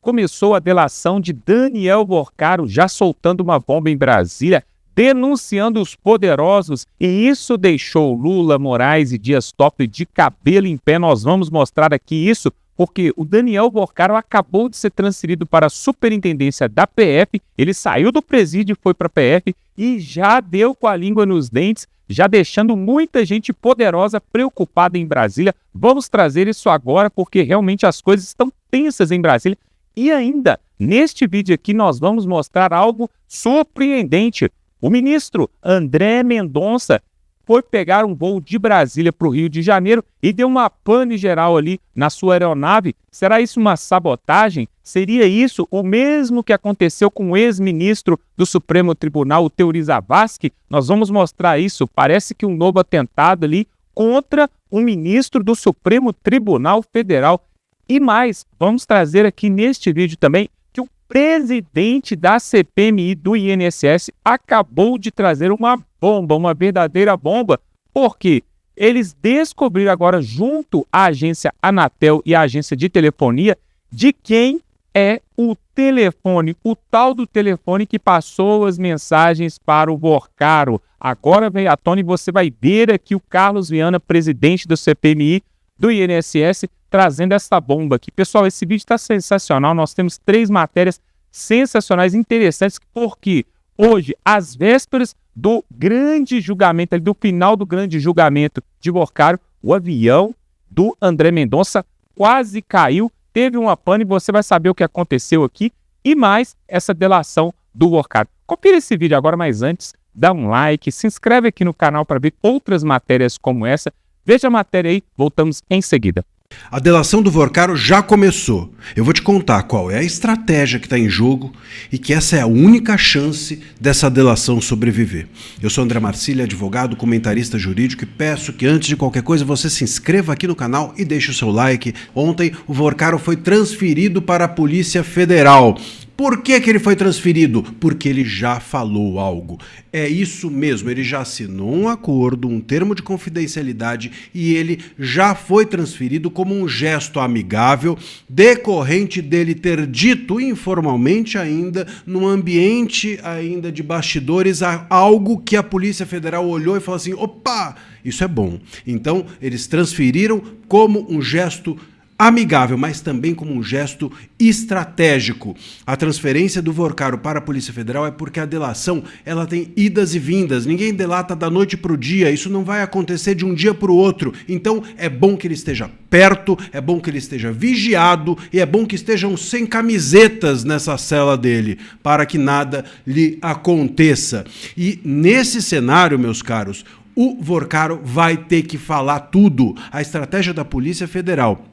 começou a delação de Daniel Vorcaro, já soltando uma bomba em Brasília, denunciando os poderosos, e isso deixou Lula, Moraes e Dias Toffoli de cabelo em pé. Nós vamos mostrar aqui isso, porque o Daniel Vorcaro acabou de ser transferido para a superintendência da PF, ele saiu do presídio e foi para a PF e já deu com a língua nos dentes, já deixando muita gente poderosa preocupada em Brasília. Vamos trazer isso agora, porque realmente as coisas estão tensas em Brasília. E ainda, neste vídeo aqui, nós vamos mostrar algo surpreendente. O ministro André Mendonça foi pegar um voo de Brasília para o Rio de Janeiro e deu uma pane geral ali na sua aeronave. Será isso uma sabotagem? Seria isso o mesmo que aconteceu com o ex-ministro do Supremo Tribunal, o Teori Zavascki? Nós vamos mostrar isso. Parece que um novo atentado ali contra um ministro do Supremo Tribunal Federal. E mais, vamos trazer aqui neste vídeo também que o presidente da CPMI do INSS acabou de trazer uma bomba, uma verdadeira bomba, porque eles descobriram agora, junto à agência Anatel e à agência de telefonia, de quem é o telefone, o tal do telefone que passou as mensagens para o Vorcaro. Agora vem à tona e você vai ver aqui o Carlos Viana, presidente do CPMI do INSS, trazendo essa bomba aqui. Pessoal, esse vídeo está sensacional. Nós temos 3 matérias sensacionais, interessantes, porque hoje, às vésperas do grande julgamento, do final do grande julgamento de Vorcaro, o avião do André Mendonça quase caiu, teve uma pane, você vai saber o que aconteceu aqui, e mais essa delação do Vorcaro. Confira esse vídeo agora, mas antes, dá um like, se inscreve aqui no canal para ver outras matérias como essa. Veja a matéria aí, voltamos em seguida. A delação do Vorcaro já começou. Eu vou te contar qual é a estratégia que está em jogo e que essa é a única chance dessa delação sobreviver. Eu sou André Marcília, advogado, comentarista jurídico, e peço que antes de qualquer coisa você se inscreva aqui no canal e deixe o seu like. Ontem o Vorcaro foi transferido para a Polícia Federal. Por que ele foi transferido? Porque ele já falou algo. É isso mesmo, ele já assinou um acordo, um termo de confidencialidade, e ele já foi transferido como um gesto amigável, decorrente dele ter dito informalmente ainda, num ambiente ainda de bastidores, algo que a Polícia Federal olhou e falou assim, opa, isso é bom. Então, eles transferiram como um gesto amigável, mas também como um gesto estratégico. A transferência do Vorcaro para a Polícia Federal é porque a delação ela tem idas e vindas. Ninguém delata da noite para o dia. Isso não vai acontecer de um dia para o outro. Então é bom que ele esteja perto, é bom que ele esteja vigiado e é bom que estejam sem camisetas nessa cela dele, para que nada lhe aconteça. E nesse cenário, meus caros, o Vorcaro vai ter que falar tudo. A estratégia da Polícia Federal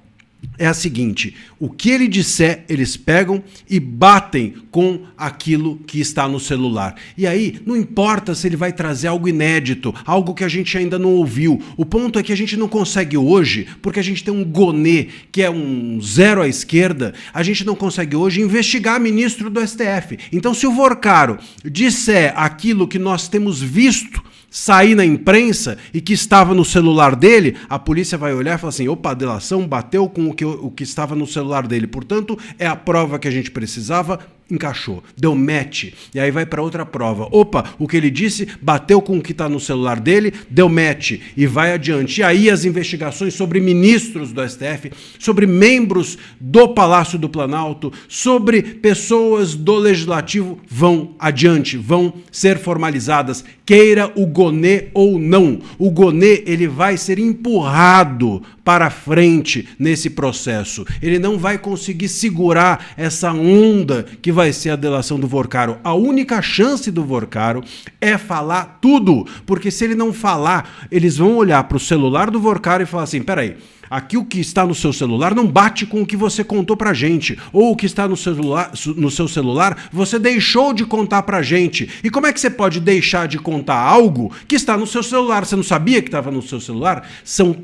é a seguinte: o que ele disser, eles pegam e batem com aquilo que está no celular. E aí, não importa se ele vai trazer algo inédito, algo que a gente ainda não ouviu. O ponto é que a gente não consegue hoje, porque a gente tem um gonê, que é um zero à esquerda, a gente não consegue hoje investigar ministro do STF. Então, se o Vorcaro disser aquilo que nós temos visto sair na imprensa e que estava no celular dele, a polícia vai olhar e falar assim, opa, a delação bateu com o que estava no celular dele, portanto, é a prova que a gente precisava, encaixou, deu match, e aí vai para outra prova. Opa, o que ele disse bateu com o que está no celular dele, deu match, e vai adiante. E aí as investigações sobre ministros do STF, sobre membros do Palácio do Planalto, sobre pessoas do Legislativo vão adiante, vão ser formalizadas, queira o gonê ou não. O gonê, ele vai ser empurrado para frente nesse processo. Ele não vai conseguir segurar essa onda que vai ser a delação do Vorcaro. A única chance do Vorcaro é falar tudo, porque se ele não falar, eles vão olhar para o celular do Vorcaro e falar assim, peraí, aqui o que está no seu celular não bate com o que você contou pra gente, ou o que está no seu celular você deixou de contar pra gente. E como é que você pode deixar de contar algo que está no seu celular? Você não sabia que estava no seu celular? São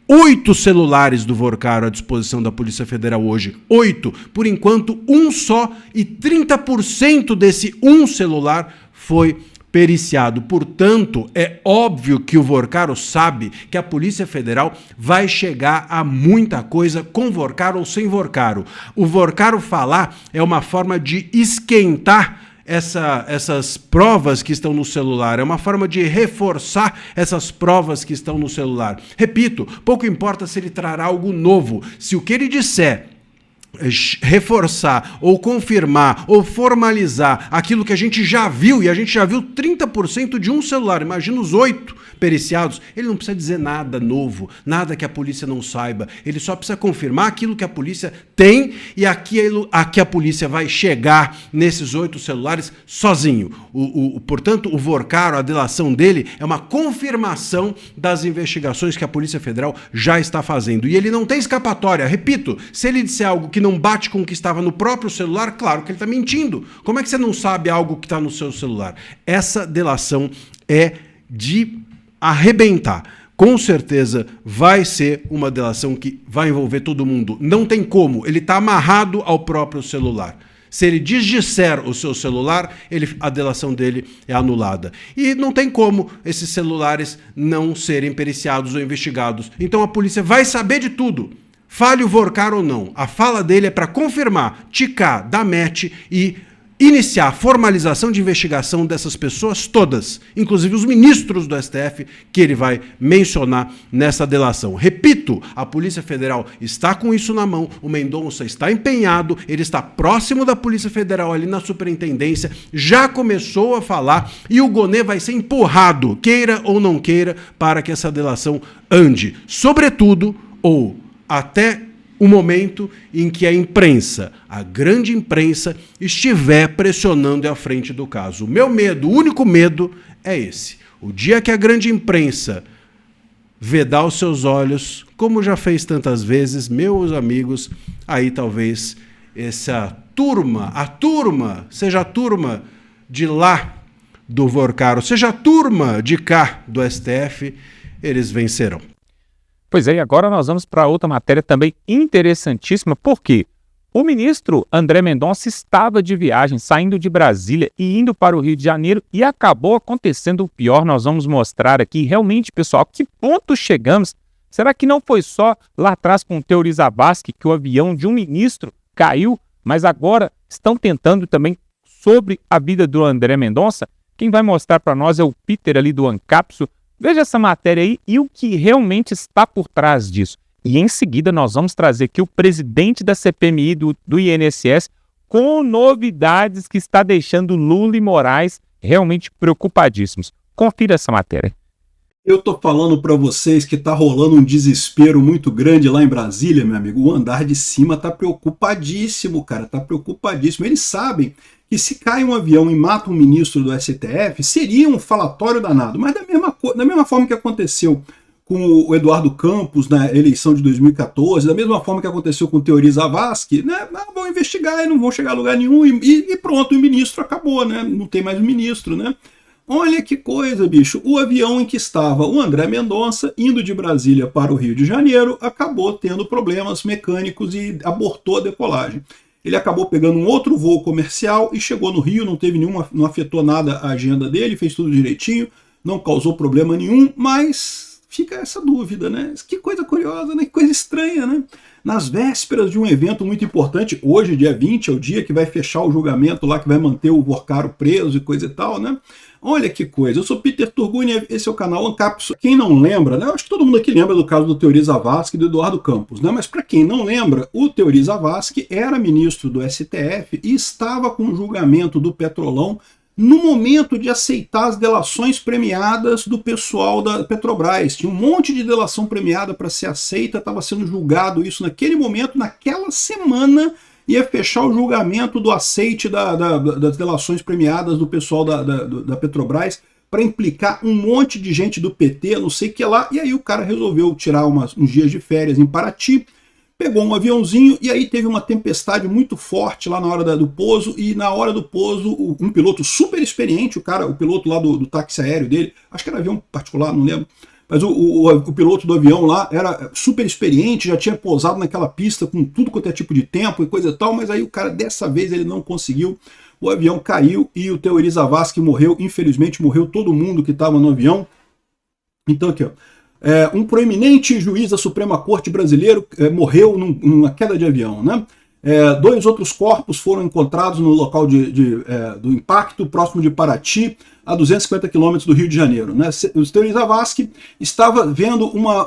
8 celulares do Vorcaro à disposição da Polícia Federal hoje. 8. Por enquanto, um só, e 30% desse um celular foi periciado. Portanto, é óbvio que o Vorcaro sabe que a Polícia Federal vai chegar a muita coisa com Vorcaro ou sem Vorcaro. O Vorcaro falar é uma forma de esquentar essas provas que estão no celular, é uma forma de reforçar essas provas que estão no celular. Repito, pouco importa se ele trará algo novo, se o que ele disser reforçar ou confirmar ou formalizar aquilo que a gente já viu, e a gente já viu 30% de um celular, imagina os 8 periciados, ele não precisa dizer nada novo, nada que a polícia não saiba, ele só precisa confirmar aquilo que a polícia tem e aquilo a que a polícia vai chegar nesses 8 celulares sozinho. Portanto, o Vorcaro, a delação dele é uma confirmação das investigações que a Polícia Federal já está fazendo. E ele não tem escapatória, repito, se ele disser algo que não bate com o que estava no próprio celular, claro que ele está mentindo. Como é que você não sabe algo que está no seu celular? Essa delação é de arrebentar. Com certeza vai ser uma delação que vai envolver todo mundo. Não tem como, ele está amarrado ao próprio celular. Se ele desdisser o seu celular, a delação dele é anulada. E não tem como esses celulares não serem periciados ou investigados. Então a polícia vai saber de tudo. Fale o Vorcaro ou não. A fala dele é para confirmar, ticar, dar match e iniciar a formalização de investigação dessas pessoas todas, inclusive os ministros do STF, que ele vai mencionar nessa delação. Repito, a Polícia Federal está com isso na mão, o Mendonça está empenhado, ele está próximo da Polícia Federal ali na superintendência, já começou a falar e o Gonê vai ser empurrado, queira ou não queira, para que essa delação ande. Sobretudo, ou até o momento em que a imprensa, a grande imprensa, estiver pressionando à frente do caso. O meu medo, o único medo é esse. O dia que a grande imprensa vedar os seus olhos, como já fez tantas vezes, meus amigos, aí talvez essa turma, seja a turma de lá do Vorcaro, seja a turma de cá do STF, eles vencerão. Pois é, e agora nós vamos para outra matéria também interessantíssima, porque o ministro André Mendonça estava de viagem, saindo de Brasília e indo para o Rio de Janeiro, e acabou acontecendo o pior. Nós vamos mostrar aqui, realmente, pessoal, que ponto chegamos. Será que não foi só lá atrás com o Teori Zavascki que o avião de um ministro caiu, mas agora estão tentando também sobre a vida do André Mendonça? Quem vai mostrar para nós é o Peter ali do Ancapso. Veja essa matéria aí e o que realmente está por trás disso. E em seguida nós vamos trazer aqui o presidente da CPMI do INSS com novidades que está deixando Lula e Moraes realmente preocupadíssimos. Confira essa matéria. Eu tô falando para vocês que tá rolando um desespero muito grande lá em Brasília, meu amigo. O andar de cima tá preocupadíssimo, cara, tá preocupadíssimo. Eles sabem que se cai um avião e mata um ministro do STF, seria um falatório danado. Mas da mesma forma que aconteceu com o Eduardo Campos na eleição de 2014, da mesma forma que aconteceu com o Teori Zavascki, né? Vão investigar e não vão chegar a lugar nenhum e pronto, o ministro acabou, né? Não tem mais um ministro, né? Olha que coisa, bicho. O avião em que estava o André Mendonça, indo de Brasília para o Rio de Janeiro, acabou tendo problemas mecânicos e abortou a decolagem. Ele acabou pegando um outro voo comercial e chegou no Rio, não afetou nada a agenda dele, fez tudo direitinho, não causou problema nenhum, mas fica essa dúvida, né? Que coisa curiosa, né? Que coisa estranha, né? Nas vésperas de um evento muito importante, hoje, dia 20, é o dia que vai fechar o julgamento lá, que vai manter o Vorcaro preso e coisa e tal, né? Olha que coisa. Eu sou Peter Turguni, esse é o canal Ancapso. Quem não lembra, né? Eu acho que todo mundo aqui lembra do caso do Teori Zavascki e do Eduardo Campos, né? Mas para quem não lembra, o Teori Zavascki era ministro do STF e estava com o julgamento do Petrolão no momento de aceitar as delações premiadas do pessoal da Petrobras. Tinha um monte de delação premiada para ser aceita, estava sendo julgado isso naquele momento, naquela semana ia fechar o julgamento do aceite das delações premiadas do pessoal da Petrobras para implicar um monte de gente do PT, não sei o que lá, e aí o cara resolveu tirar uns dias de férias em Paraty, pegou um aviãozinho e aí teve uma tempestade muito forte lá na hora do pouso, e na hora do pouso um piloto super experiente, o piloto lá do táxi aéreo dele, acho que era avião particular, não lembro, mas o piloto do avião lá era super experiente, já tinha pousado naquela pista com tudo quanto é tipo de tempo e coisa e tal, mas aí o cara dessa vez ele não conseguiu, o avião caiu e o Teori Zavascki morreu, infelizmente morreu todo mundo que estava no avião. Então aqui, ó, um proeminente juiz da Suprema Corte brasileiro morreu numa queda de avião, né? 2 outros corpos foram encontrados no local do impacto, próximo de Paraty, a 250 quilômetros do Rio de Janeiro. Né? O Teori Zavascki estava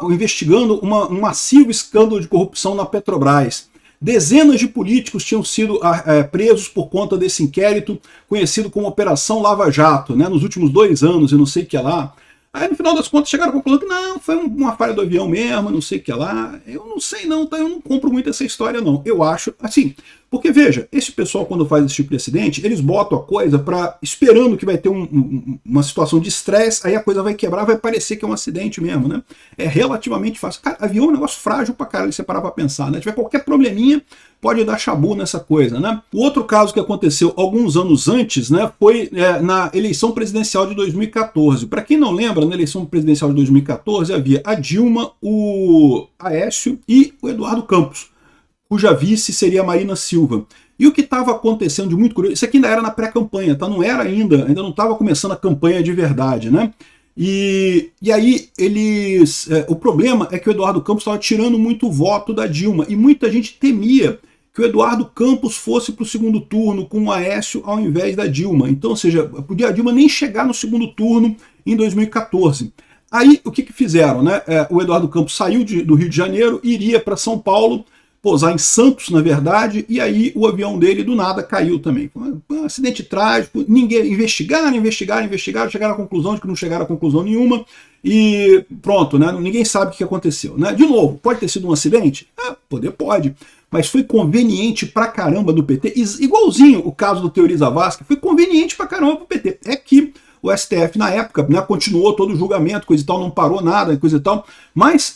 investigando um massivo escândalo de corrupção na Petrobras. Dezenas de políticos tinham sido presos por conta desse inquérito, conhecido como Operação Lava Jato, né? Nos últimos 2 anos e não sei o que lá. Aí no final das contas chegaram à conclusão que não, foi uma falha do avião mesmo, não sei o que lá. Eu não sei não, tá? Eu não compro muito essa história não. Eu acho, assim, porque veja, esse pessoal quando faz esse tipo de acidente, eles botam a coisa esperando que vai ter uma situação de estresse, aí a coisa vai quebrar, vai parecer que é um acidente mesmo, né? É relativamente fácil. Cara, avião é um negócio frágil pra caralho, você parar pra pensar, né? Se tiver qualquer probleminha, pode dar chabu nessa coisa, né? O outro caso que aconteceu alguns anos antes, né, foi na eleição presidencial de 2014. Para quem não lembra, na eleição presidencial de 2014 havia a Dilma, o Aécio e o Eduardo Campos, cuja vice seria a Marina Silva. E o que estava acontecendo de muito curioso, isso aqui ainda era na pré-campanha, tá? Não era ainda não estava começando a campanha de verdade, né? E aí o problema é que o Eduardo Campos estava tirando muito voto da Dilma e muita gente temia que o Eduardo Campos fosse para o segundo turno com o Aécio ao invés da Dilma. Então, ou seja, podia a Dilma nem chegar no segundo turno em 2014. Aí, o que fizeram? Né? O Eduardo Campos saiu do Rio de Janeiro, iria para São Paulo, pousar em Santos, na verdade, e aí o avião dele do nada caiu também. Um acidente trágico, ninguém investigaram, chegaram à conclusão de que não chegaram a conclusão nenhuma, e pronto, né? Ninguém sabe o que aconteceu. Né? De novo, pode ter sido um acidente? Pode. Mas foi conveniente pra caramba do PT, igualzinho o caso do Teori Zavascki, foi conveniente pra caramba pro PT. É que o STF, na época, né, continuou todo o julgamento, coisa e tal, não parou nada, coisa e tal, mas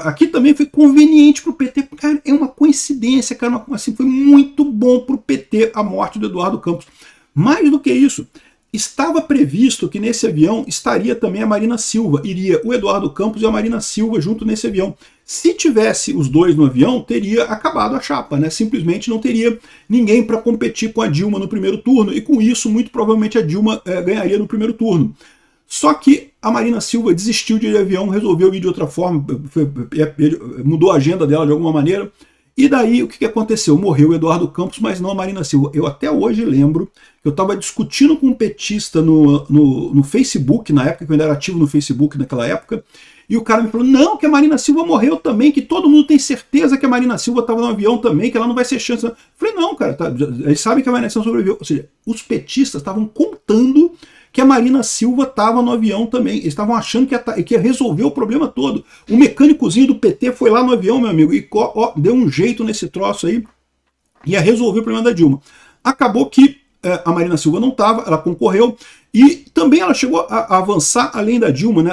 aqui também foi conveniente pro PT. Cara, é uma coincidência, cara, assim, foi muito bom pro PT a morte do Eduardo Campos. Mais do que isso, estava previsto que nesse avião estaria também a Marina Silva, iria o Eduardo Campos e a Marina Silva junto nesse avião. Se tivesse os dois no avião, teria acabado a chapa, né? Simplesmente não teria ninguém para competir com a Dilma no primeiro turno, e com isso, muito provavelmente a Dilma ganharia no primeiro turno. Só que a Marina Silva desistiu de ir de avião, resolveu ir de outra forma, mudou a agenda dela de alguma maneira, e daí o que aconteceu? Morreu o Eduardo Campos, mas não a Marina Silva. Eu até hoje lembro que eu estava discutindo com um petista no Facebook, na época que eu ainda era ativo no Facebook naquela época, e o cara me falou, não, que a Marina Silva morreu também, que todo mundo tem certeza que a Marina Silva estava no avião também, que ela não vai ser chance. Eu falei, não, cara, eles sabem que a Marina Silva sobreviveu. Ou seja, os petistas estavam contando que a Marina Silva estava no avião também. Eles estavam achando que ia resolver o problema todo. O mecânicozinho do PT foi lá no avião, meu amigo, e deu um jeito nesse troço aí, ia resolver o problema da Dilma. Acabou que a Marina Silva não estava, ela concorreu, e também ela chegou a avançar além da Dilma, né?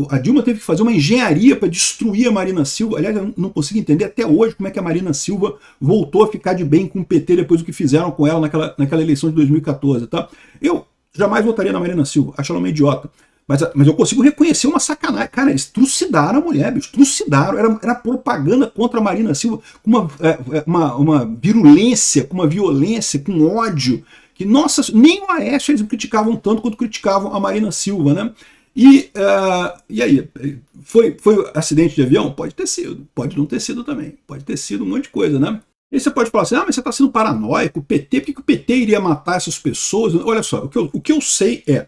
A Dilma teve que fazer uma engenharia para destruir a Marina Silva. Aliás, eu não consigo entender até hoje como é que a Marina Silva voltou a ficar de bem com o PT depois do que fizeram com ela naquela eleição de 2014, tá? Eu jamais votaria na Marina Silva, acho ela uma idiota. Mas eu consigo reconhecer uma sacanagem. Cara, eles trucidaram a mulher, bicho, trucidaram. Era propaganda contra a Marina Silva, com uma virulência, com uma violência, com ódio, que, nossa, nem o Aécio eles criticavam tanto quanto criticavam a Marina Silva, né? E aí, foi acidente de avião? Pode ter sido, pode não ter sido também, pode ter sido um monte de coisa, né? E você pode falar assim, mas você está sendo paranoico, o PT, por que o PT iria matar essas pessoas? Olha só, o que eu sei é,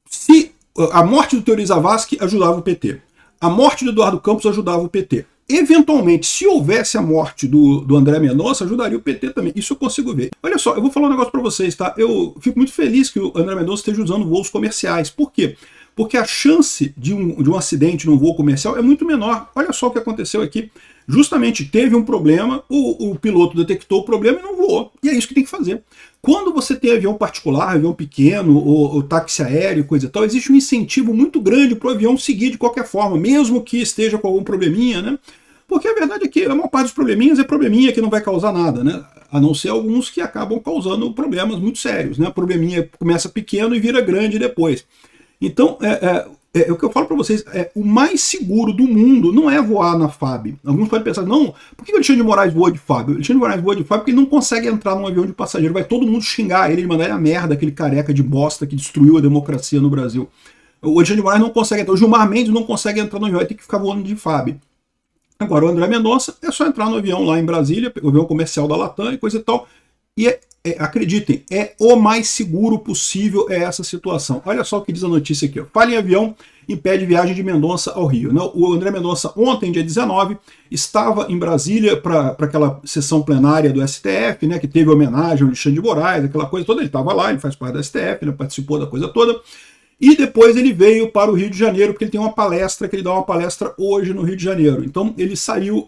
se a morte do Teori Zavascki ajudava o PT, a morte do Eduardo Campos ajudava o PT. Eventualmente, se houvesse a morte do André Mendonça, ajudaria o PT também. Isso eu consigo ver. Olha só, eu vou falar um negócio para vocês, tá? Eu fico muito feliz que o André Mendonça esteja usando voos comerciais. Por quê? Porque a chance de um acidente num voo comercial é muito menor. Olha só o que aconteceu aqui. Justamente teve um problema, o piloto detectou o problema e não voou. E é isso que tem que fazer. Quando você tem avião particular, avião pequeno, ou táxi aéreo, coisa e tal, existe um incentivo muito grande para o avião seguir de qualquer forma, mesmo que esteja com algum probleminha, né? Porque a verdade é que a maior parte dos probleminhas é probleminha que não vai causar nada, né? A não ser alguns que acabam causando problemas muito sérios, né? O probleminha começa pequeno e vira grande depois. Então, o que eu falo para vocês, o mais seguro do mundo não é voar na FAB. Alguns podem pensar, não, por que o Alexandre de Moraes voa de FAB? O Alexandre de Moraes voa de FAB porque ele não consegue entrar num avião de passageiro. Vai todo mundo xingar ele, mandar ele a merda, aquele careca de bosta que destruiu a democracia no Brasil. O Alexandre de Moraes não consegue entrar, o Gilmar Mendes não consegue entrar no avião, vai ter que ficar voando de FAB. Agora, o André Mendonça é só entrar no avião lá em Brasília, o avião comercial da Latam e coisa e tal. E acreditem, é o mais seguro possível essa situação. Olha só o que diz a notícia aqui. Ó. Falha em avião impede viagem de Mendonça ao Rio. Né? O André Mendonça, ontem, dia 19, estava em Brasília para aquela sessão plenária do STF, né, que teve homenagem ao Alexandre de Moraes, aquela coisa toda. Ele estava lá, ele faz parte do STF, né, participou da coisa toda. E depois ele veio para o Rio de Janeiro, porque ele tem uma palestra, que ele dá uma palestra hoje no Rio de Janeiro. Então ele saiu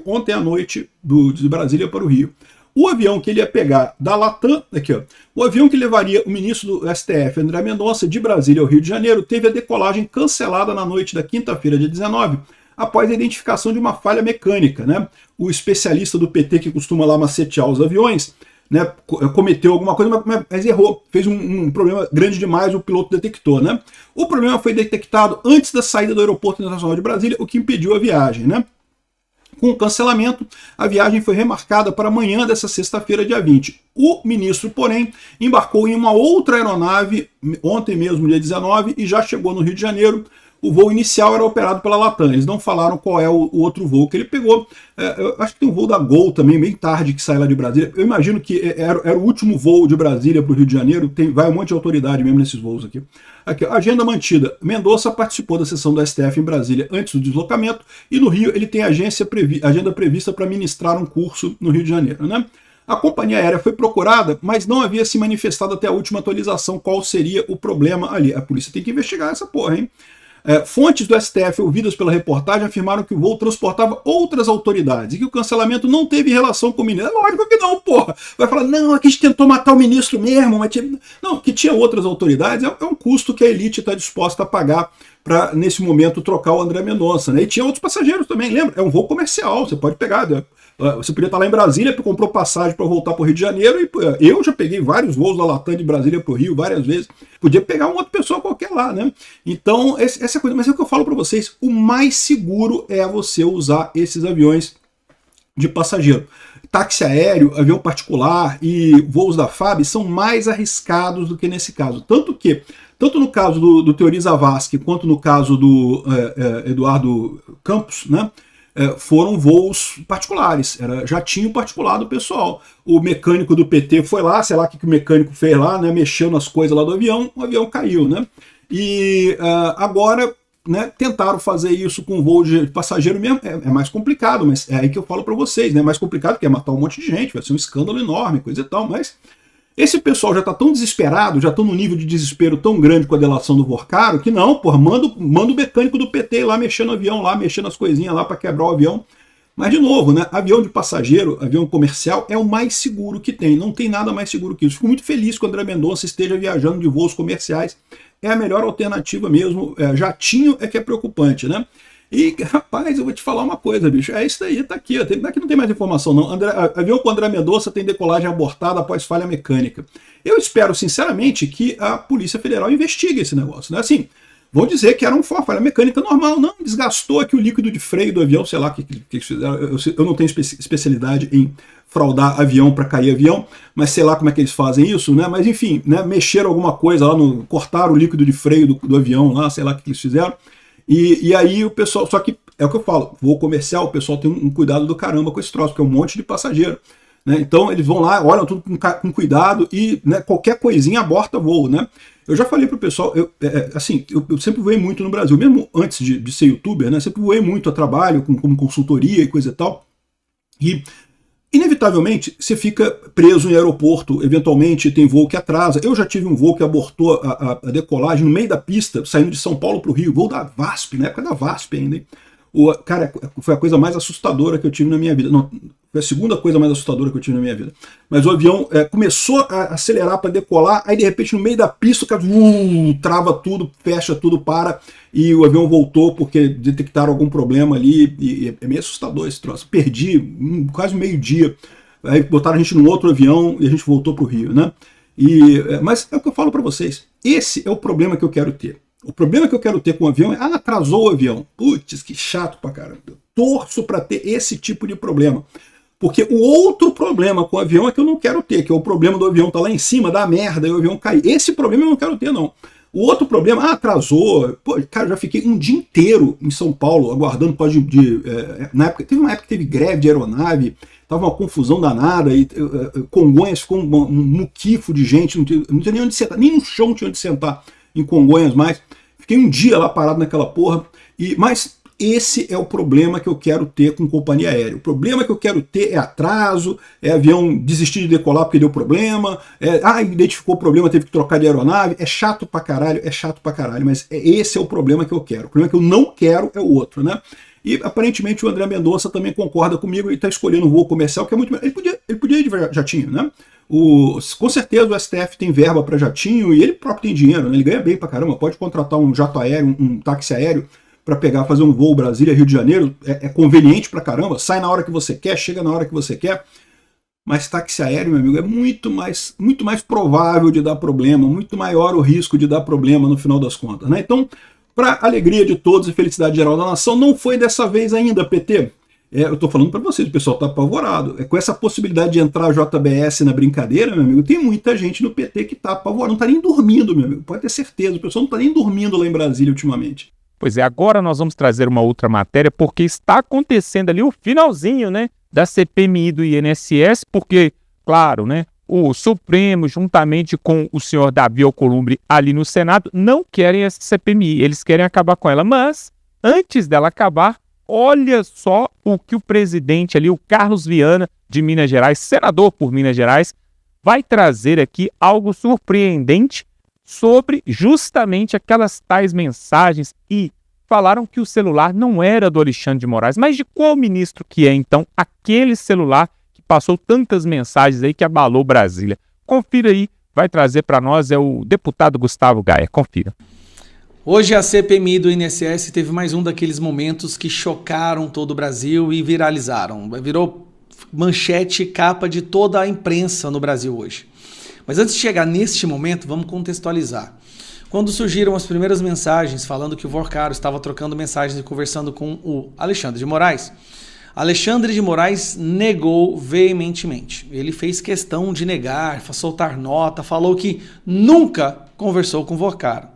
ontem à noite de Brasília para o Rio. O avião que ele ia pegar da Latam, aqui ó, o avião que levaria o ministro do STF, André Mendonça, de Brasília ao Rio de Janeiro, teve a decolagem cancelada na noite da quinta-feira, dia 19, após a identificação de uma falha mecânica. Né? O especialista do PT que costuma lá macetear os aviões, né, cometeu alguma coisa, mas errou, fez um problema grande demais, o piloto detectou. Né? O problema foi detectado antes da saída do Aeroporto Internacional de Brasília, o que impediu a viagem. Né? Com o cancelamento, a viagem foi remarcada para amanhã dessa sexta-feira, dia 20. O ministro, porém, embarcou em uma outra aeronave ontem mesmo, dia 19, e já chegou no Rio de Janeiro. O voo inicial era operado pela Latam. Eles não falaram qual é o outro voo que ele pegou. Eu acho que tem um voo da Gol também, bem tarde, que sai lá de Brasília. Eu imagino que era o último voo de Brasília para o Rio de Janeiro. Vai um monte de autoridade mesmo nesses voos aqui. Aqui, agenda mantida. Mendonça participou da sessão do STF em Brasília antes do deslocamento e no Rio ele tem agenda prevista para ministrar um curso no Rio de Janeiro. Né? A companhia aérea foi procurada, mas não havia se manifestado até a última atualização qual seria o problema ali. A polícia tem que investigar essa porra, hein? Fontes do STF ouvidas pela reportagem afirmaram que o voo transportava outras autoridades e que o cancelamento não teve relação com o ministro. É lógico que não, porra. Vai falar, não, aqui a gente tentou matar o ministro mesmo. Mas não, que tinha outras autoridades é um custo que a elite está disposta a pagar para, nesse momento, trocar o André Mendonça. Né? E tinha outros passageiros também, lembra? É um voo comercial, você pode pegar. Você podia estar lá em Brasília, comprou passagem para voltar para o Rio de Janeiro, e eu já peguei vários voos da Latam de Brasília para o Rio várias vezes. Podia pegar uma outra pessoa qualquer lá, né? Então, essa coisa. Mas é o que eu falo para vocês, o mais seguro é você usar esses aviões de passageiro. Táxi aéreo, avião particular e voos da FAB são mais arriscados do que nesse caso. Tanto no caso do Teori Zavascki, quanto no caso do Eduardo Campos, né? Foram voos particulares, era jatinho particular do pessoal. O mecânico do PT foi lá, sei lá o que o mecânico fez lá, né, mexeu nas coisas lá do avião, o avião caiu. Né? E agora, né, tentaram fazer isso com voo de passageiro mesmo, é mais complicado, mas é aí que eu falo para vocês, né, é mais complicado porque é matar um monte de gente, vai ser um escândalo enorme, coisa e tal, mas esse pessoal já está tão desesperado, já estão num nível de desespero tão grande com a delação do Vorcaro, que não, porra, manda o mecânico do PT lá mexer no avião, lá mexer nas coisinhas lá para quebrar o avião. Mas, de novo, né, avião de passageiro, avião comercial, é o mais seguro que tem. Não tem nada mais seguro que isso. Fico muito feliz que o André Mendonça esteja viajando de voos comerciais. É a melhor alternativa mesmo. Jatinho é que é preocupante, né? E, rapaz, eu vou te falar uma coisa, bicho. É isso daí, tá aqui. Aqui não tem mais informação, não. Avião com André Mendonça tem decolagem abortada após falha mecânica. Eu espero, sinceramente, que a Polícia Federal investigue esse negócio. Né? Assim, vão dizer que era uma falha mecânica normal. Não, desgastou aqui o líquido de freio do avião, sei lá o que eles fizeram. Eu não tenho especialidade em fraudar avião para cair avião, mas sei lá como é que eles fazem isso, né? Mas enfim, né? Mexeram alguma coisa lá, cortaram o líquido de freio do avião lá, sei lá o que eles fizeram. E aí o pessoal, só que é o que eu falo, voo comercial, o pessoal tem um cuidado do caramba com esse troço, porque é um monte de passageiro. Né? Então eles vão lá, olham tudo com cuidado e, né, qualquer coisinha aborta voo. Né? Eu já falei pro pessoal, eu sempre voei muito no Brasil, mesmo antes de ser youtuber, né? Sempre voei muito a trabalho, como consultoria e coisa e tal. E inevitavelmente você fica preso em aeroporto, eventualmente tem voo que atrasa. Eu já tive um voo que abortou a decolagem no meio da pista, saindo de São Paulo para o Rio, voo da VASP, na época da VASP ainda. Hein? Cara, foi a coisa mais assustadora que eu tive na minha vida. Não, foi a segunda coisa mais assustadora que eu tive na minha vida. Mas o avião começou a acelerar para decolar, aí de repente no meio da pista o cara trava tudo, fecha tudo, para, e o avião voltou porque detectaram algum problema ali, e é meio assustador esse troço. Perdi quase meio-dia, aí botaram a gente num outro avião e a gente voltou para o Rio. Né? Mas é o que eu falo para vocês, esse é o problema que eu quero ter. O problema que eu quero ter com o avião é, atrasou o avião. Putz, que chato pra caramba. Eu torço para ter esse tipo de problema. Porque o outro problema com o avião é que eu não quero ter, que é o problema do avião tá lá em cima, dá merda, e o avião cair. Esse problema eu não quero ter, não. O outro problema, atrasou. Pô, cara, já fiquei um dia inteiro em São Paulo, aguardando na época, teve uma época que teve greve de aeronave, tava uma confusão danada, e Congonhas ficou um muquifo de gente, não tinha nem onde sentar, nem no chão tinha onde sentar em Congonhas mais. Fiquei um dia lá parado naquela porra, mas esse é o problema que eu quero ter com companhia aérea. O problema que eu quero ter é atraso, é avião desistir de decolar porque deu problema, identificou o problema, teve que trocar de aeronave. É chato pra caralho, mas esse é o problema que eu quero. O problema que eu não quero é o outro, né? E aparentemente o André Mendonça também concorda comigo, ele está escolhendo um voo comercial que é muito melhor. Ele podia ir de jatinho, né? Com certeza o STF tem verba para jatinho e ele próprio tem dinheiro, né? Ele ganha bem pra caramba, pode contratar um jato aéreo, um táxi aéreo para fazer um voo Brasília-Rio de Janeiro, é conveniente pra caramba, sai na hora que você quer, chega na hora que você quer, mas táxi aéreo, meu amigo, é muito mais provável de dar problema, muito maior o risco de dar problema no final das contas, né? Então, para alegria de todos e felicidade geral da nação, não foi dessa vez ainda, PT. Eu tô falando para vocês, o pessoal tá apavorado. Com essa possibilidade de entrar a JBS na brincadeira, meu amigo, tem muita gente no PT que tá apavorado, não tá nem dormindo, meu amigo, pode ter certeza, o pessoal não tá nem dormindo lá em Brasília ultimamente. Pois é, agora nós vamos trazer uma outra matéria, porque está acontecendo ali o finalzinho, né, da CPMI do INSS, porque, claro, né, o Supremo, juntamente com o senhor Davi Alcolumbre ali no Senado, não querem essa CPMI, eles querem acabar com ela, mas antes dela acabar, olha só o que o presidente ali, o Carlos Viana, de Minas Gerais, senador por Minas Gerais, vai trazer aqui algo surpreendente sobre justamente aquelas tais mensagens, e falaram que o celular não era do Alexandre de Moraes, mas de qual ministro que é então aquele celular que passou tantas mensagens aí que abalou Brasília? Confira aí, vai trazer para nós é o deputado Gustavo Gaia, confira. Hoje a CPMI do INSS teve mais um daqueles momentos que chocaram todo o Brasil e viralizaram. Virou manchete e capa de toda a imprensa no Brasil hoje. Mas antes de chegar neste momento, vamos contextualizar. Quando surgiram as primeiras mensagens falando que o Vorcaro estava trocando mensagens e conversando com o Alexandre de Moraes, Alexandre de Moraes negou veementemente. Ele fez questão de negar, soltar nota, falou que nunca conversou com o Vorcaro.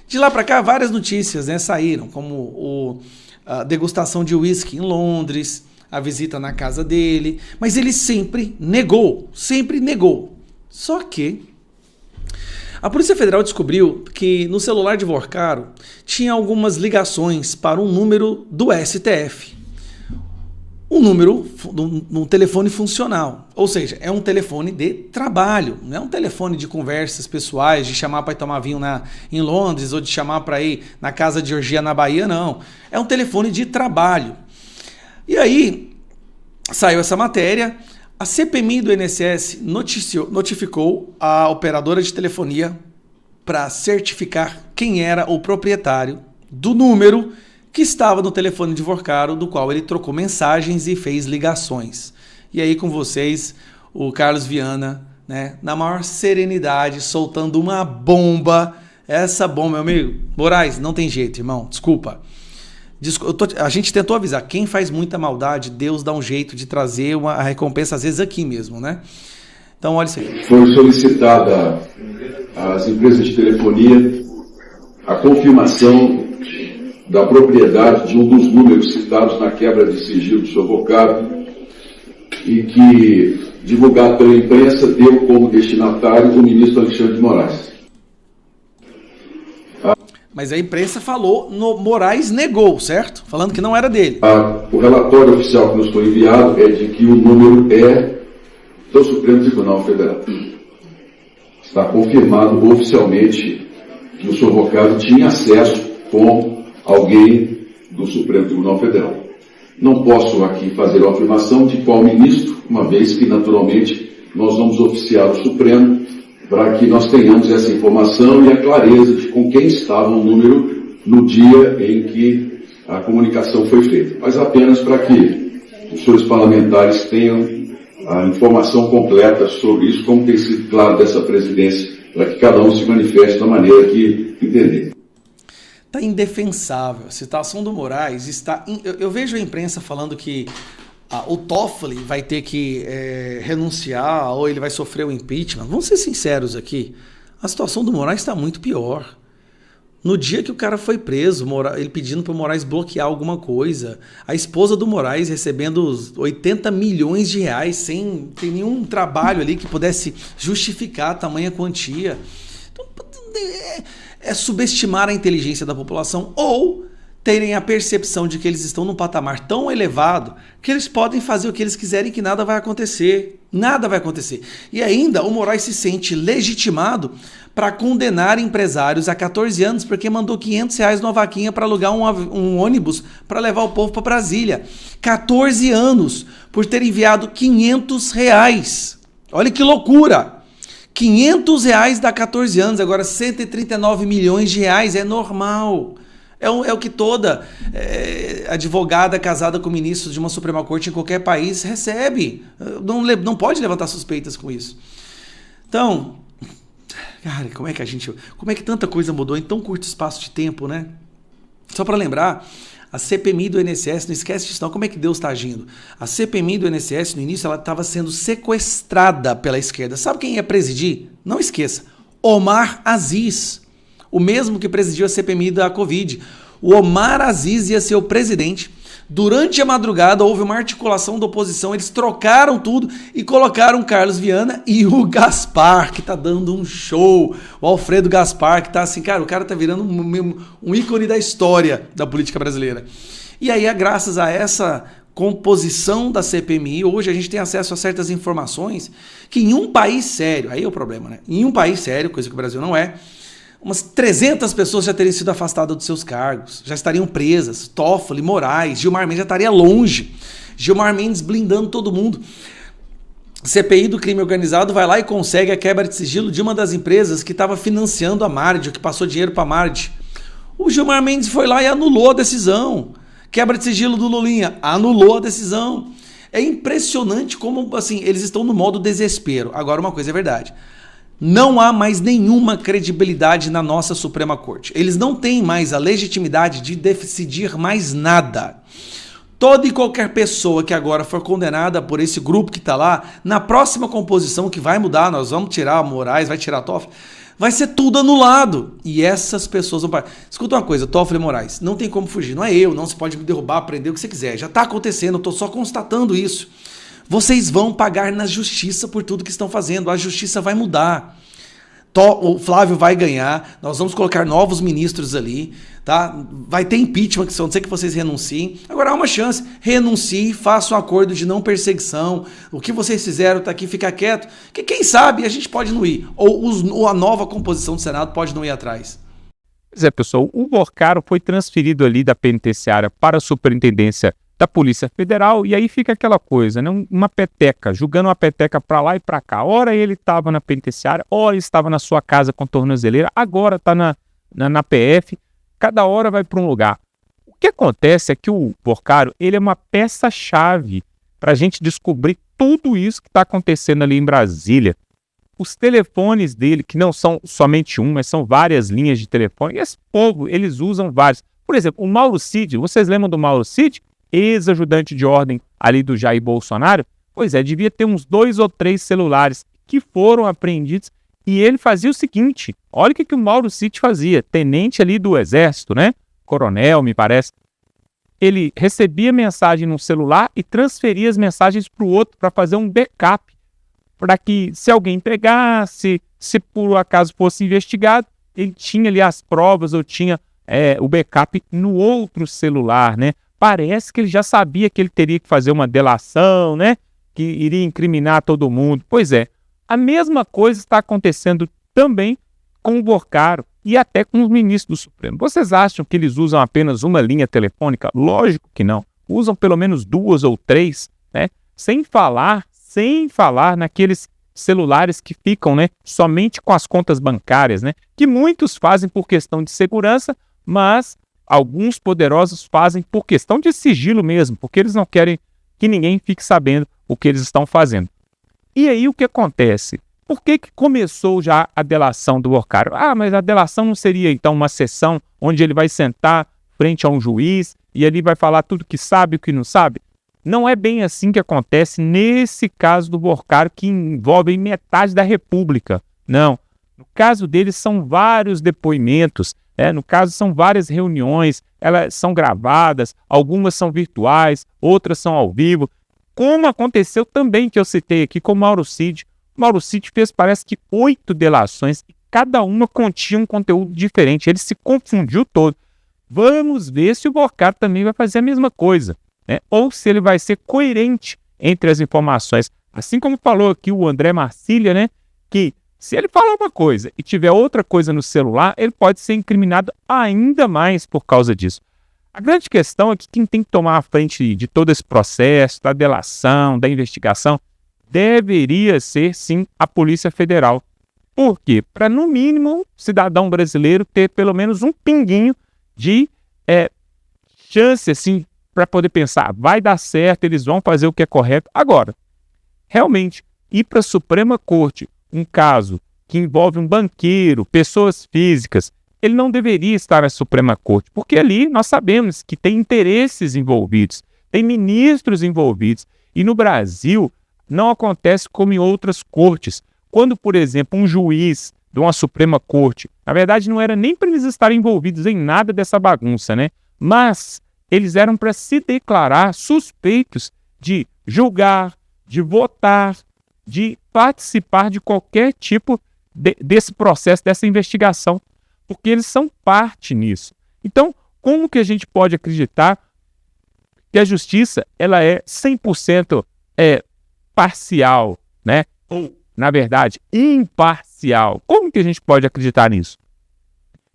De lá para cá, várias notícias, né, saíram, como a degustação de uísque em Londres, a visita na casa dele, mas ele sempre negou. Só que a Polícia Federal descobriu que no celular de Vorcaro tinha algumas ligações para um número do STF. Um número, um telefone funcional, ou seja, é um telefone de trabalho, não é um telefone de conversas pessoais, de chamar para ir tomar vinho em Londres ou de chamar para ir na casa de orgia na Bahia, não. É um telefone de trabalho. E aí saiu essa matéria, a CPMI do INSS notificou a operadora de telefonia para certificar quem era o proprietário do número que estava no telefone de Vorcaro, do qual ele trocou mensagens e fez ligações. E aí com vocês, o Carlos Viana, né, na maior serenidade, soltando uma bomba. Essa bomba, meu amigo, Moraes, não tem jeito, irmão, desculpa. A gente tentou avisar, quem faz muita maldade, Deus dá um jeito de trazer a recompensa, às vezes aqui mesmo, né? Então, olha isso aqui. Foi solicitada às empresas de telefonia a confirmação da propriedade de um dos números citados na quebra de sigilo do senhor Vorcaro e que, divulgado pela imprensa, deu como destinatário o ministro Alexandre de Moraes. Mas a imprensa falou, Moraes negou, certo? Falando que não era dele. O relatório oficial que nos foi enviado é de que o número é do Supremo Tribunal Federal. Está confirmado oficialmente que o senhor Vorcaro tinha acesso com alguém do Supremo Tribunal Federal. Não posso aqui fazer a afirmação de qual ministro, uma vez que, naturalmente, nós vamos oficiar o Supremo para que nós tenhamos essa informação e a clareza de com quem estava o número no dia em que a comunicação foi feita. Mas apenas para que os senhores parlamentares tenham a informação completa sobre isso, como tem sido claro dessa presidência, para que cada um se manifeste da maneira que entender. Está indefensável. A situação do Moraes está... Eu vejo a imprensa falando que o Toffoli vai ter que renunciar ou ele vai sofrer o impeachment. Vamos ser sinceros aqui. A situação do Moraes está muito pior. No dia que o cara foi preso, ele pedindo para o Moraes bloquear alguma coisa, a esposa do Moraes recebendo 80 milhões de reais sem ter nenhum trabalho ali que pudesse justificar a tamanha quantia. Então, é subestimar a inteligência da população ou terem a percepção de que eles estão num patamar tão elevado que eles podem fazer o que eles quiserem que nada vai acontecer. Nada vai acontecer. E ainda o Moraes se sente legitimado para condenar empresários a 14 anos porque mandou R$500 numa vaquinha para alugar um ônibus para levar o povo para Brasília. 14 anos por ter enviado R$500. Olha que loucura! R$500 dá 14 anos, agora 139 milhões de reais é normal. É o que toda advogada casada com ministro de uma Suprema Corte em qualquer país recebe. Não pode levantar suspeitas com isso. Então, cara, como é que tanta coisa mudou em tão curto espaço de tempo, né? Só para lembrar, a CPMI do INSS, não esquece disso não, como é que Deus está agindo? A CPMI do INSS, no início, ela estava sendo sequestrada pela esquerda. Sabe quem ia presidir? Não esqueça, Omar Aziz, o mesmo que presidiu a CPMI da Covid. O Omar Aziz ia ser o presidente. Durante a madrugada houve uma articulação da oposição, eles trocaram tudo e colocaram o Carlos Viana e o Gaspar, que tá dando um show. O Alfredo Gaspar, que tá assim, cara, o cara tá virando um ícone da história da política brasileira. E aí, graças a essa composição da CPMI, hoje a gente tem acesso a certas informações que em um país sério, aí é o problema, né? Em um país sério, coisa que o Brasil não é, umas 300 pessoas já teriam sido afastadas dos seus cargos, já estariam presas. Toffoli, Moraes, Gilmar Mendes já estaria longe. Gilmar Mendes blindando todo mundo. CPI do crime organizado vai lá e consegue a quebra de sigilo de uma das empresas que estava financiando a Mardi, que passou dinheiro para a Mardi. O Gilmar Mendes foi lá e anulou a decisão. Quebra de sigilo do Lulinha, anulou a decisão. É impressionante como assim, eles estão no modo desespero. Agora, uma coisa é verdade. Não há mais nenhuma credibilidade na nossa Suprema Corte. Eles não têm mais a legitimidade de decidir mais nada. Toda e qualquer pessoa que agora for condenada por esse grupo que está lá, na próxima composição que vai mudar, nós vamos tirar Moraes, vai tirar Toffoli, vai ser tudo anulado. E essas pessoas vão... Escuta uma coisa, Toffoli e Moraes, não tem como fugir. Não é eu, não se pode me derrubar, prender o que você quiser. Já está acontecendo, eu estou só constatando isso. Vocês vão pagar na justiça por tudo que estão fazendo. A justiça vai mudar. O Flávio vai ganhar. Nós vamos colocar novos ministros ali. Tá? Vai ter impeachment, que não sei que vocês renunciem. Agora há uma chance. Renuncie, faça um acordo de não perseguição. O que vocês fizeram tá aqui, fica quieto. Que quem sabe a gente pode não ir. Ou a nova composição do Senado pode não ir atrás. Pois é, pessoal. O Porcaro foi transferido ali da penitenciária para a superintendência da Polícia Federal, e aí fica aquela coisa, né? Uma peteca, jogando uma peteca para lá e para cá. Ora ele estava na penitenciária, ora ele estava na sua casa com tornozeleira, agora está na PF, cada hora vai para um lugar. O que acontece é que o Porcaro, ele é uma peça-chave para a gente descobrir tudo isso que está acontecendo ali em Brasília. Os telefones dele, que não são somente um, mas são várias linhas de telefone, e esse povo, eles usam vários. Por exemplo, o Mauro Cid, vocês lembram do Mauro Cid? Ex-ajudante de ordem ali do Jair Bolsonaro? Pois é, devia ter uns 2 ou 3 celulares que foram apreendidos, e ele fazia o seguinte, olha o que o Mauro Cid fazia, tenente ali do Exército, né? Coronel, me parece. Ele recebia mensagem no celular e transferia as mensagens para o outro para fazer um backup, para que se alguém pegasse, se por acaso fosse investigado, ele tinha ali as provas ou tinha o backup no outro celular, né? Parece que ele já sabia que ele teria que fazer uma delação, né? Que iria incriminar todo mundo. Pois é, a mesma coisa está acontecendo também com o Porcaro e até com os ministros do Supremo. Vocês acham que eles usam apenas uma linha telefônica? Lógico que não. Usam pelo menos 2 ou 3, né? Sem falar naqueles celulares que ficam, né, somente com as contas bancárias, né? Que muitos fazem por questão de segurança, mas alguns poderosos fazem por questão de sigilo mesmo, porque eles não querem que ninguém fique sabendo o que eles estão fazendo. E aí o que acontece? por que começou já a delação do Borcário? Mas a delação não seria então uma sessão onde ele vai sentar frente a um juiz e ali vai falar tudo que sabe e o que não sabe? Não é bem assim que acontece nesse caso do Borcário, que envolve metade da República. Não. No caso dele são vários depoimentos, no caso são várias reuniões, elas são gravadas, algumas são virtuais, outras são ao vivo, como aconteceu também que eu citei aqui com o Mauro Cid. O Mauro Cid fez, parece que 8 delações e cada uma continha um conteúdo diferente, ele se confundiu todo. Vamos ver se o Borcário também vai fazer a mesma coisa, ou se ele vai ser coerente entre as informações. Assim como falou aqui o André Marcília, que se ele falar uma coisa e tiver outra coisa no celular, ele pode ser incriminado ainda mais por causa disso. A grande questão é que quem tem que tomar a frente de todo esse processo, da delação, da investigação, deveria ser, sim, a Polícia Federal. Por quê? Para, no mínimo, o cidadão brasileiro ter pelo menos um pinguinho de chance, assim, para poder pensar, vai dar certo, eles vão fazer o que é correto. Agora, realmente, ir para a Suprema Corte, um caso que envolve um banqueiro, pessoas físicas, ele não deveria estar na Suprema Corte, porque ali nós sabemos que tem interesses envolvidos, tem ministros envolvidos, e no Brasil não acontece como em outras cortes. Quando, por exemplo, um juiz de uma Suprema Corte, na verdade não era nem para eles estarem envolvidos em nada dessa bagunça, mas eles eram para se declarar suspeitos de julgar, de votar, de participar de qualquer tipo desse processo, dessa investigação, porque eles são parte nisso. Então, como que a gente pode acreditar que a justiça ela é 100% parcial, ou, na verdade, imparcial? Como que a gente pode acreditar nisso?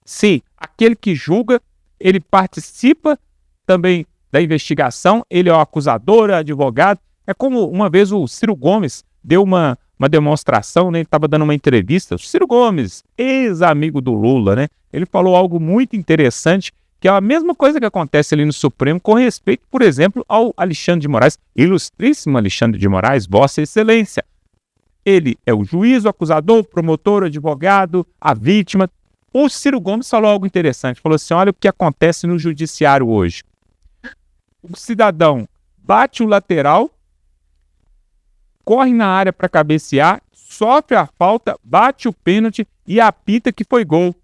Se aquele que julga, ele participa também da investigação, ele é o acusador, é o advogado. É como uma vez o Ciro Gomes deu uma demonstração, ele estava dando uma entrevista. O Ciro Gomes, ex-amigo do Lula, ele falou algo muito interessante, que é a mesma coisa que acontece ali no Supremo com respeito, por exemplo, ao Alexandre de Moraes, ilustríssimo Alexandre de Moraes, Vossa Excelência. Ele é o juiz, o acusador, o promotor, o advogado, a vítima. O Ciro Gomes falou algo interessante, falou assim, olha o que acontece no judiciário hoje. O cidadão bate o lateral, corre na área para cabecear, sofre a falta, bate o pênalti e apita que foi gol.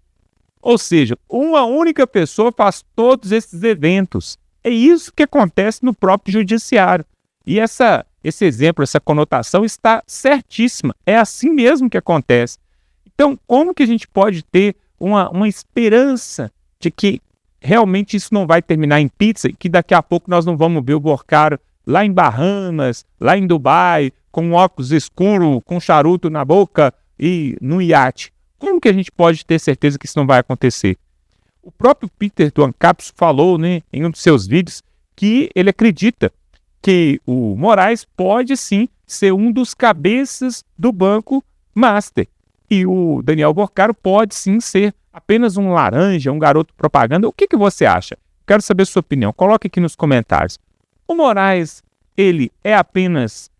Ou seja, uma única pessoa faz todos esses eventos. É isso que acontece no próprio judiciário. E esse exemplo, essa conotação está certíssima. É assim mesmo que acontece. Então, como que a gente pode ter uma esperança de que realmente isso não vai terminar em pizza e que daqui a pouco nós não vamos ver o Borcário lá em Bahamas, lá em Dubai, com óculos escuros, com charuto na boca e no iate? Como que a gente pode ter certeza que isso não vai acontecer? O próprio Peter do Ancapsu falou, em um dos seus vídeos, que ele acredita que o Moraes pode sim ser um dos cabeças do Banco Master. E o Daniel Borcário pode sim ser apenas um laranja, um garoto propaganda. O que você acha? Quero saber a sua opinião. Coloque aqui nos comentários. O Moraes, ele é apenas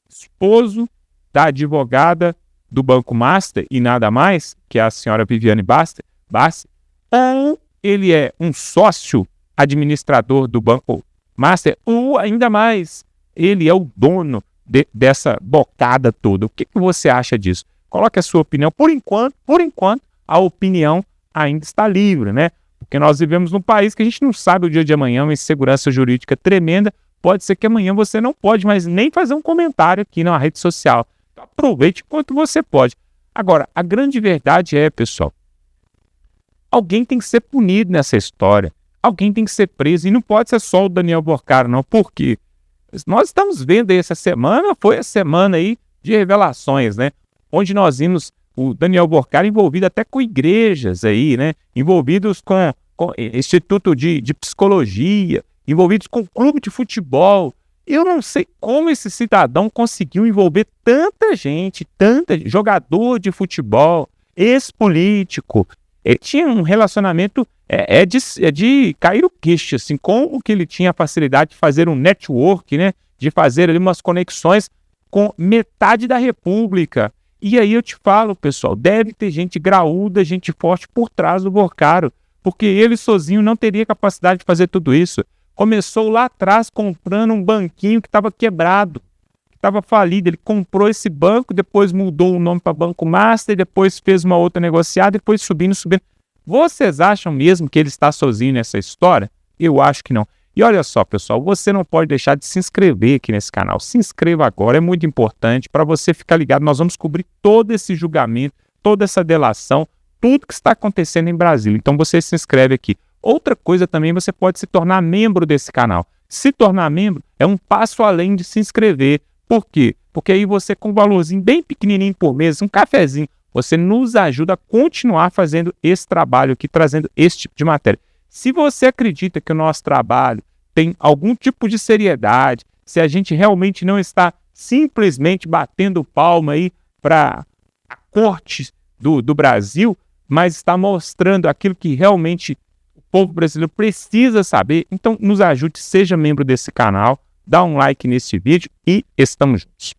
esposo da advogada do Banco Master e nada mais, que é a senhora Viviane Bassi, ou ele é um sócio administrador do Banco Master, ou ainda mais, ele é o dono dessa bocada toda. O que você acha disso? Coloque a sua opinião. Por enquanto, a opinião ainda está livre, Porque nós vivemos num país que a gente não sabe o dia de amanhã, uma insegurança jurídica tremenda. Pode ser que amanhã você não pode mais nem fazer um comentário aqui na rede social. Então, aproveite enquanto você pode. Agora, a grande verdade é, pessoal, alguém tem que ser punido nessa história. Alguém tem que ser preso. E não pode ser só o Daniel Borcário, não. Por quê? Nós estamos vendo aí essa semana, foi a semana aí de revelações, Onde nós vimos o Daniel Borcário envolvido até com igrejas aí, Envolvidos com Instituto de Psicologia, envolvidos com clube de futebol. Eu não sei como esse cidadão conseguiu envolver tanta gente, jogador de futebol, ex-político. Ele tinha um relacionamento de cair o queixo, assim, como que ele tinha a facilidade de fazer um network, de fazer ali umas conexões com metade da República. E aí eu te falo, pessoal, deve ter gente graúda, gente forte por trás do Vorcaro, porque ele sozinho não teria capacidade de fazer tudo isso. Começou lá atrás comprando um banquinho que estava quebrado, que estava falido. Ele comprou esse banco, depois mudou o nome para Banco Master, depois fez uma outra negociada, depois subindo. Vocês acham mesmo que ele está sozinho nessa história? Eu acho que não. E olha só, pessoal, você não pode deixar de se inscrever aqui nesse canal. Se inscreva agora, é muito importante para você ficar ligado. Nós vamos cobrir todo esse julgamento, toda essa delação, tudo que está acontecendo em Brasília. Então você se inscreve aqui. Outra coisa também, você pode se tornar membro desse canal. Se tornar membro é um passo além de se inscrever. Por quê? Porque aí você, com um valorzinho bem pequenininho por mês, um cafezinho, você nos ajuda a continuar fazendo esse trabalho aqui, trazendo esse tipo de matéria. Se você acredita que o nosso trabalho tem algum tipo de seriedade, se a gente realmente não está simplesmente batendo palma aí para a corte do Brasil, mas está mostrando aquilo que realmente o povo brasileiro precisa saber, então nos ajude, seja membro desse canal, dá um like nesse vídeo e estamos juntos.